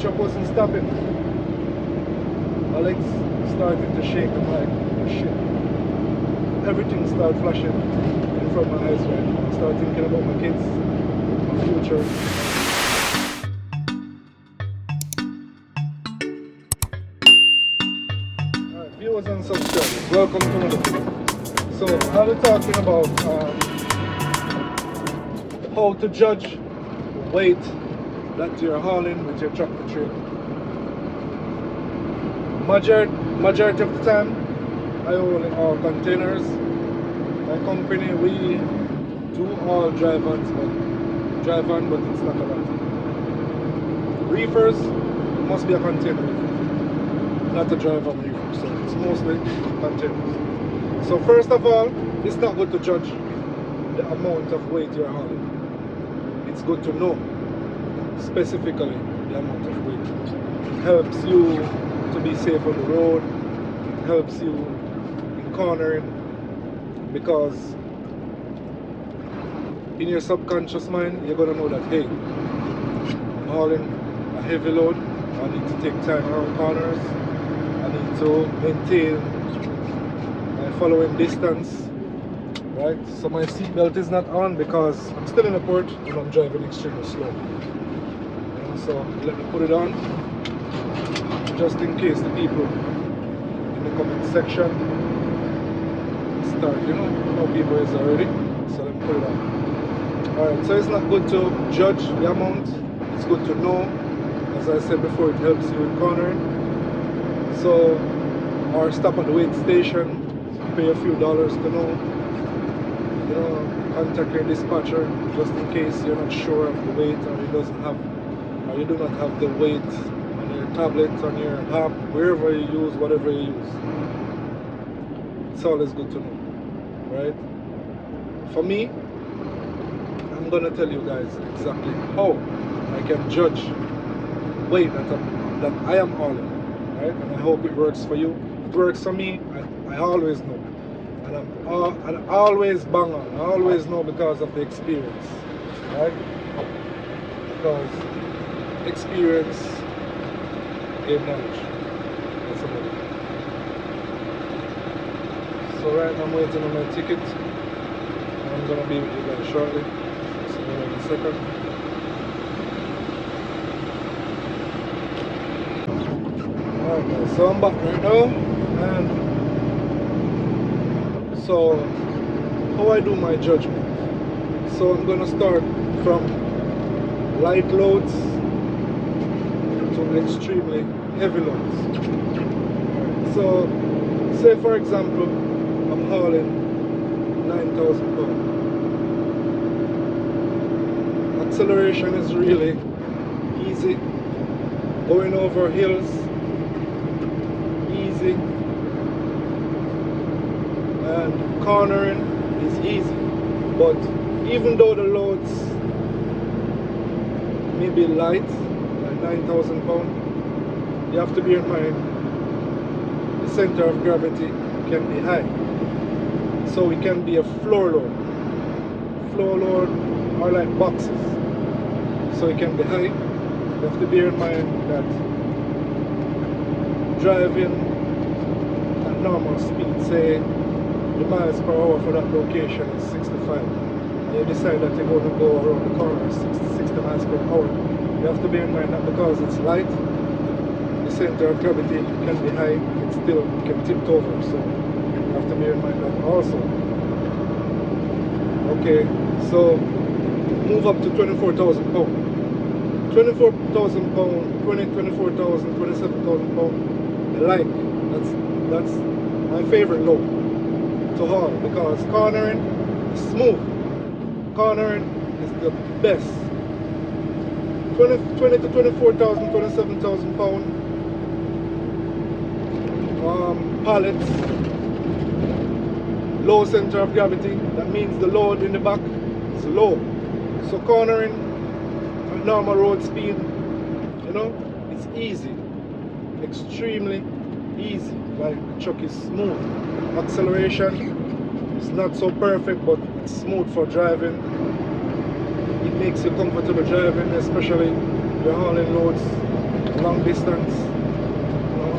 truck wasn't stopping. My legs started to shake. I'm like, oh shit. Everything started flashing in front of my eyes right now. I started thinking about my kids, my future. Alright, viewers and subscribers, welcome to another video. So I'll be talking about how to judge the weight that you're hauling with your tractor trailer. Majority of the time, I haul in all containers. My company, we do all dry vans, but it's not a lot. Reefers, it must be a container reefer, not a dry van reefer, so it's mostly containers. So first of all, it's not good to judge the amount of weight you're hauling. It's good to know specifically the amount of weight. It helps you to be safe on the road. It helps you in cornering, because in your subconscious mind you're gonna know that, hey, I'm hauling a heavy load. I need to take time around corners. I need to maintain my following distance. Right? So my seatbelt is not on because I'm still in the port and I'm driving extremely slow. So let me put it on, just in case the people in the comment section start, you know how people is already. So let me put it on. Alright, so it's not good to judge the amount, it's good to know. As I said before, it helps you in cornering. So, or stop at the weight station, pay a few dollars to know. You know, contact your dispatcher just in case you're not sure of the weight, or you do not have the weight on your tablet, on your app, wherever you use, whatever you use. It's always good to know, right? For me, I'm gonna tell you guys exactly how I can judge weight that I am hauling, right? And I hope it works for you. It works for me. I always know, and I always bang on. I always know because of the experience, right? Because experience gave knowledge. That's about it. So right now I'm waiting on my ticket. I'm gonna be with you guys shortly. So in a second. Alright guys, so I'm back right now, and so how I do my judgment. So I'm gonna start from light loads to extremely heavy loads. So say for example I'm hauling 9,000 pounds. Acceleration is really easy. Going over hills, easy. And cornering is easy. But even though the loads may be light, like 9,000 pounds, you have to bear in mind the center of gravity can be high. So it can be a floor load. Floor load are like boxes. So it can be high. You have to bear in mind that driving at normal speed, say the miles per hour for that location is 65, and you decide that you're going to go around the corner 60 miles per hour, you have to bear in mind that because it's light, the center of gravity can be high, it still can tip over, so you have to bear in mind that also. Okay, so move up to 24,000 pounds. 24,000 pounds, 24,000, 27,000 pounds, I like. That's my favorite load to haul, because cornering is smooth. Cornering is the best. 20 to 24,000, 27,000 pounds pallets, low center of gravity. That means the load in the back is low. So cornering at normal road speed, you know, it's easy, extremely easy. Like the truck is smooth. Acceleration is not so perfect, but it's smooth for driving. It makes you comfortable driving, especially you're hauling loads long distance, you know,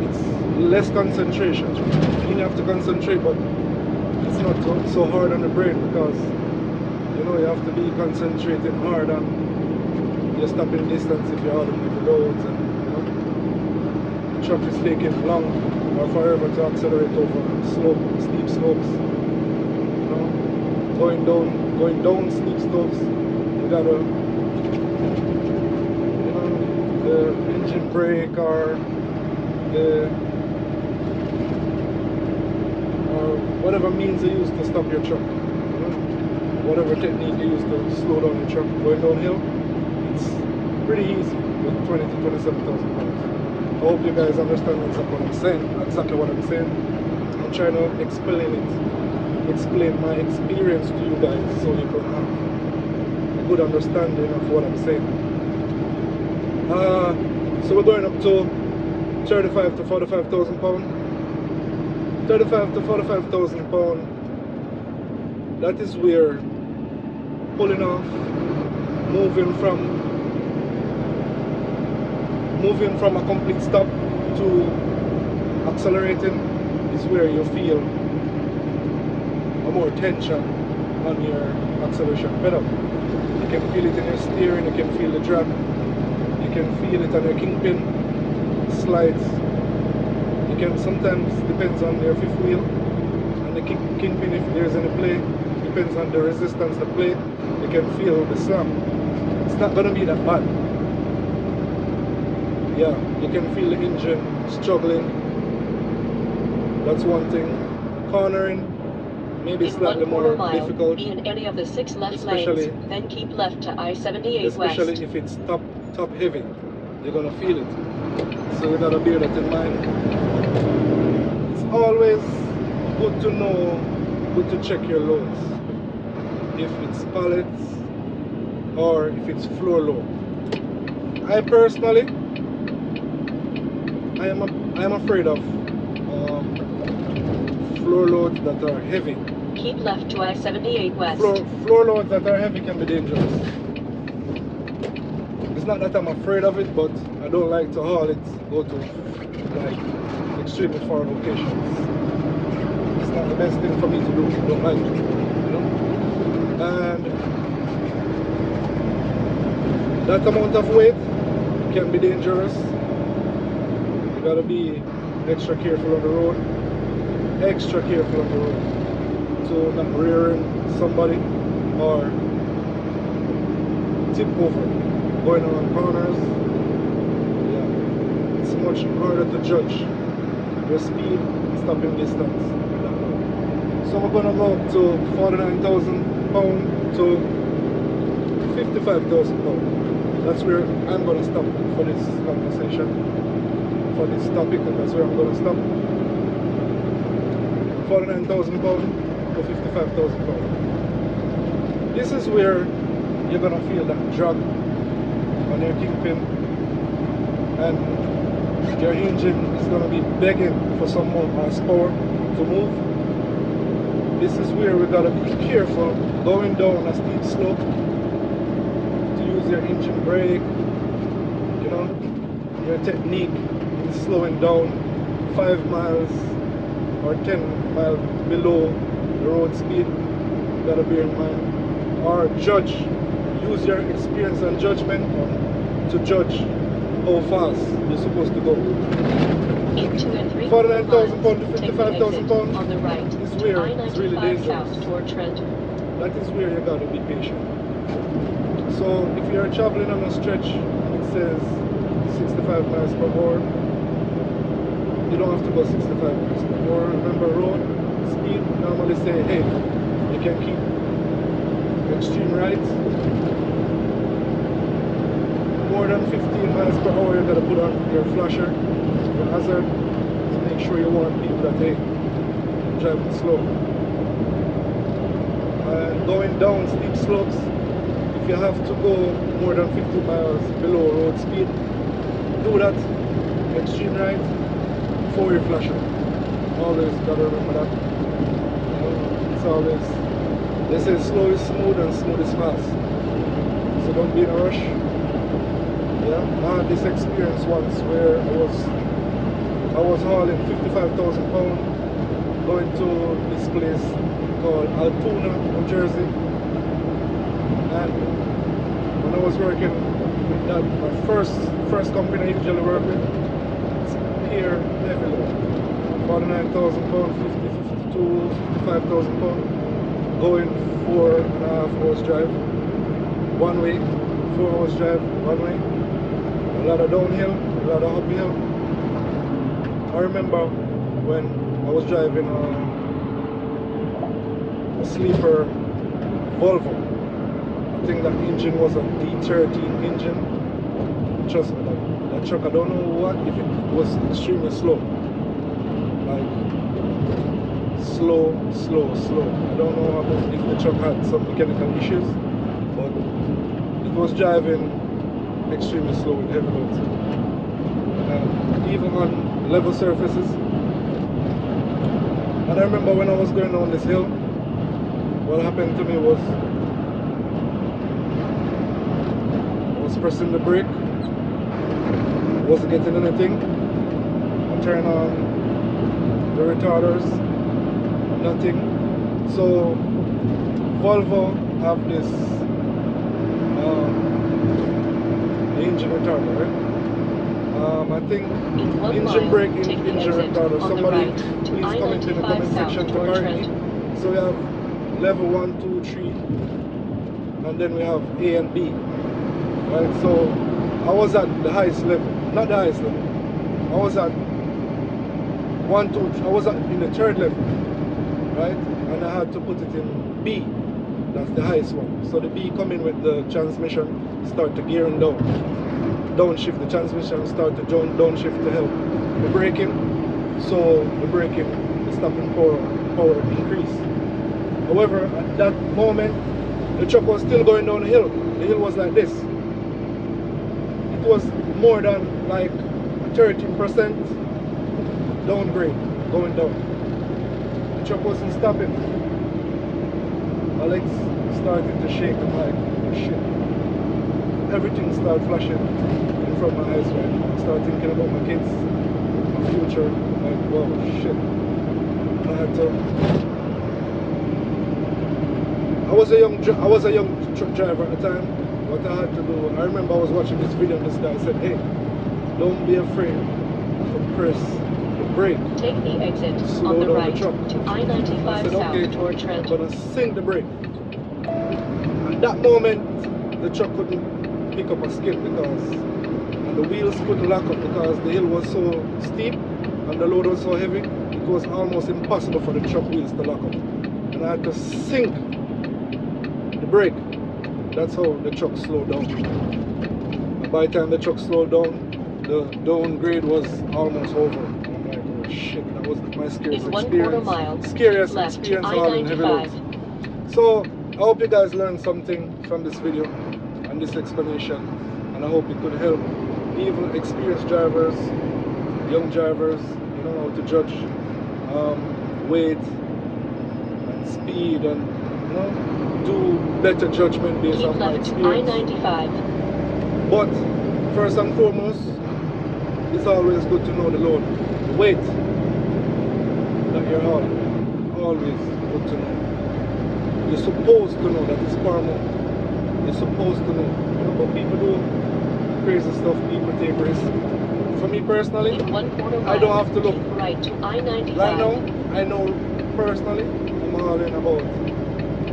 it's less concentration. You have to concentrate, but it's not so hard on the brain because you know you have to be concentrating hard on your stopping distance if you're out on the roads, and you know the truck is taking long or forever to accelerate over steep slopes. You know, going down steep slopes, you gotta, you know, the engine brake or whatever means you use to stop your truck, you know, whatever technique you use to slow down your truck going downhill, it's pretty easy with 20 to 27,000 pounds. I hope you guys understand exactly what I'm saying. I'm trying to explain my experience to you guys so you can have a good understanding of what I'm saying. So we're going up to 35 to 45,000 pounds. 35 to 45,000 pounds. That is where pulling off, moving from a complete stop to accelerating is where you feel a more tension on your acceleration pedal. You can feel it in your steering, you can feel the drag, you can feel it on your kingpin slides. You can sometimes, depends on your fifth wheel and the kingpin, if there's any play, depends on the resistance the play, you can feel the slam. It's not gonna be that bad. Yeah, you can feel the engine struggling. That's one thing. Cornering, maybe slightly more difficult. Be in any of the 6 left lanes, then keep left to I-78 especially west. if it's top heavy, you're gonna feel it. So you gotta bear that in mind. It's always good to know, good to check your loads. If it's pallets or if it's floor load. I personally, I am afraid of floor loads that are heavy. Keep left to I-78 west. Floor loads that are heavy can be dangerous. It's not that I'm afraid of it, but I don't like to haul it, go to like extremely far locations. It's not the best thing for me to do. I don't like it, you know. And that amount of weight can be dangerous. You gotta be extra careful on the road. Extra careful on the road. So not rearing somebody or tip over. Going around corners. Yeah. It's much harder to judge your speed, stopping distance. So we're gonna go up to 49,000 pounds to 55,000 pounds. That's where I'm gonna stop for this conversation, for this topic, and that's where I'm gonna stop. 49,000 pounds to 55,000 pounds. This is where you're gonna feel that drag on your kingpin, and your engine is gonna be begging for some more horsepower to move. This is where we gotta be careful going down a steep slope to use your engine brake, you know, your technique in slowing down 5 miles or 10 miles below the road speed. You gotta bear in mind, or use your experience and judgment to judge how fast you're supposed to go. 49,000 pounds to 55,000 pounds on the right is where it's really dangerous. Toward Trenton. That is where you gotta be patient. So if you're traveling on a stretch, it says 65 miles per hour. You don't have to go 65 miles per hour. Remember, road speed normally say, hey, you can keep extreme right. More than 15 miles per hour, you gotta put on your flasher, your hazard, to make sure you warn people that, hey, I'm driving slow. And going down steep slopes, if you have to go more than 50 miles below road speed, do that, extreme right, for your flasher. Always gotta remember that. It's always, they say slow is smooth and smooth is fast. So don't be in a rush. Yeah, I had this experience once where I was hauling 55,000 pounds going to this place called Altoona, New Jersey. And when I was working with that, my first company I usually work with, it's here heavy load. 49,000 pounds, 50, 52, 55,000 pounds, going 4.5 hours drive one way, 4 hours drive one way, a lot of downhill, a lot of uphill. I remember when I was driving a sleeper Volvo. I think that engine was a D13 engine. Trust me, that truck, I don't know what, if it was extremely slow. Like, slow. I don't know if the truck had some mechanical issues, but it was driving extremely slow with heavy loads. Even on level surfaces. And I remember when I was going down this hill, what happened to me was I was pressing the brake, wasn't getting anything. I turned on the retarders, nothing. So Volvo have this engine retarder, right? I think engine brake, engine retarder. Somebody please comment in the comment section to correct me. So we have level 1, 2, 3, and then we have A and B. Right? So I was at the highest level, not the highest level. I was at 1, 2, 3. I was in the third level, right? And I had to put it in B. That's the highest one. So the B come in with the transmission, start to gearing down. Downshift, the transmission start to downshift to help the braking. So the braking, the stopping power increase. However, at that moment, the truck was still going down the hill. The hill was like this. It was more than like 13% downgrade going down. The truck wasn't stopping. My legs started to shake. I'm like, oh shit. Everything started flashing in front of my eyes right now. I started thinking about my kids, my future. Like, wow, shit. I had to. I was a young truck driver at the time. What I had to do, I remember I was watching this video and this guy said, hey, don't be afraid to press the brake. Take the exit Slow on the down right the truck. to I-95 said, south okay, toward Treble. I'm gonna sink the brake. At that moment, the truck couldn't pick up a skid because and the wheels couldn't lock up because the hill was so steep and the load was so heavy. It was almost impossible for the truck wheels to lock up. And I had to sink the brake. That's how the truck slowed down. And by the time the truck slowed down, the downgrade was almost over. I'm like, oh shit, that was my scariest experience. Scariest experience hauling heavy loads. So I hope you guys learned something from this video and this explanation, and I hope it could help even experienced drivers, young drivers, you know how to judge weight and speed and you know, do better judgment based on my experience. I-95. But first and foremost, it's always good to know the load, the weight that you're hauling. Always good to know. You're supposed to know that it's paramount. You're supposed to know. You know, but people do crazy stuff, people take risks. For me personally, I don't have to look. Right to I-95. Right now, I know personally, I'm hauling about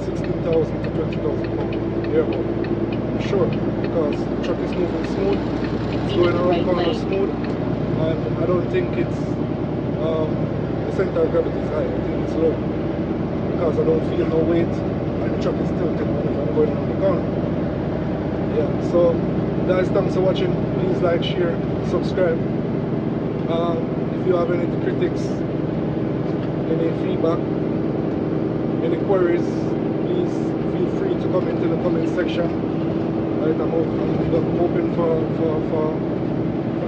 16,000 to 20,000 pounds. Yeah, sure, because the truck is moving smooth, it's going around corners smooth, and I don't think it's the center of gravity is high. I think it's low because I don't feel no weight, and the truck is tilted whenever I'm going around the corner. Yeah, so guys, thanks for watching. Please like, share, subscribe. If you have any critics, any feedback, any queries, please feel free to comment in the comment section. Right, I'm open for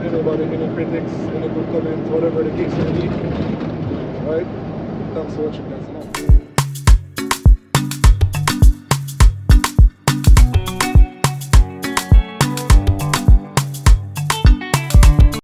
anybody, any critics, any good comments, whatever the case may be. Right? Thanks for watching, guys.